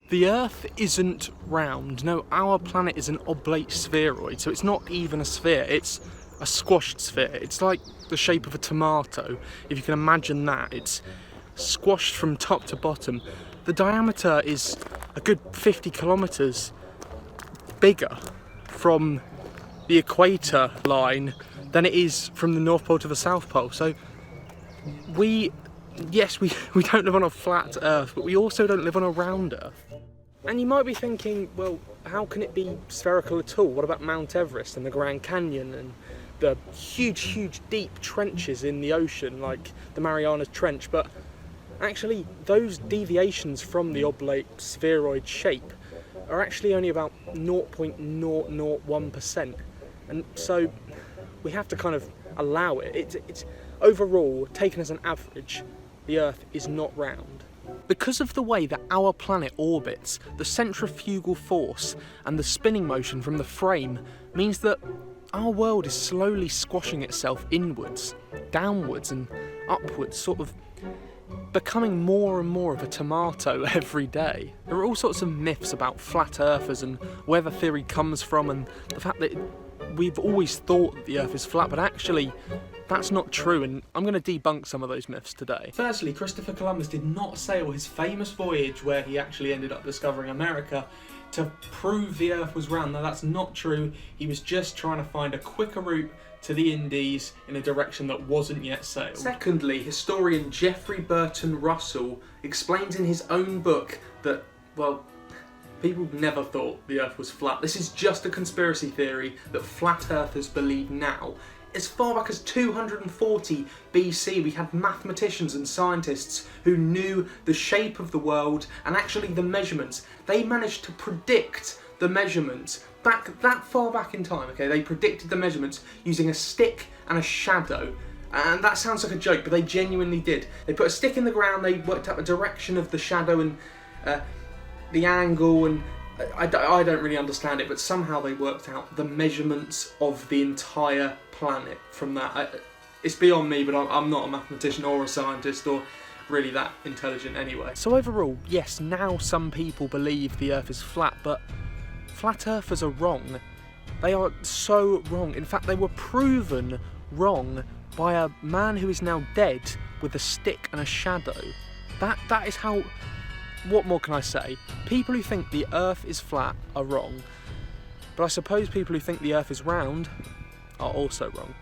The Earth isn't round. No, our planet is an oblate spheroid, so it's not even a sphere, it's a squashed sphere. It's like the shape of a tomato, if you can imagine that. It's squashed from top to bottom. The diameter is a good 50 kilometers bigger from the equator line than it is from the North Pole to the South Pole. So we don't live on a flat Earth, but we also don't live on a round Earth. And you might be thinking, well, how can it be spherical at all? What about Mount Everest and the Grand Canyon and the huge deep trenches in the ocean like the Marianas Trench? But actually those deviations from the oblate spheroid shape are actually only about 0.001%, and so we have to kind of allow it. It's overall, taken as an average, the Earth is not round. Because of the way that our planet orbits, the centrifugal force and the spinning motion from the frame means that our world is slowly squashing itself inwards, downwards and upwards, sort of becoming more and more of a tomato every day. There are all sorts of myths about flat earthers and where the theory comes from, and the fact that we've always thought that the Earth is flat, but actually that's not true, and I'm going to debunk some of those myths today. Firstly, Christopher Columbus did not sail his famous voyage where he actually ended up discovering America to prove the Earth was round. Now that's not true. He was just trying to find a quicker route to the Indies in a direction that wasn't yet sailed. Secondly, historian Jeffrey Burton Russell explains in his own book that, well, people never thought the Earth was flat. This is just a conspiracy theory that flat earthers believe now. As far back as 240 BC, we had mathematicians and scientists who knew the shape of the world and actually the measurements. They managed to predict the measurements that far back in time, okay? They predicted the measurements using a stick and a shadow. And that sounds like a joke, but they genuinely did. They put a stick in the ground, they worked out the direction of the shadow and the angle, and I don't really understand it, but somehow they worked out the measurements of the entire planet from that. It's beyond me, but I'm not a mathematician or a scientist or really that intelligent anyway. So overall, yes, now some people believe the Earth is flat, but flat earthers are wrong. They are so wrong. In fact, they were proven wrong by a man who is now dead with a stick and a shadow. That is how... What more can I say? People who think the Earth is flat are wrong, but I suppose people who think the Earth is round are also wrong.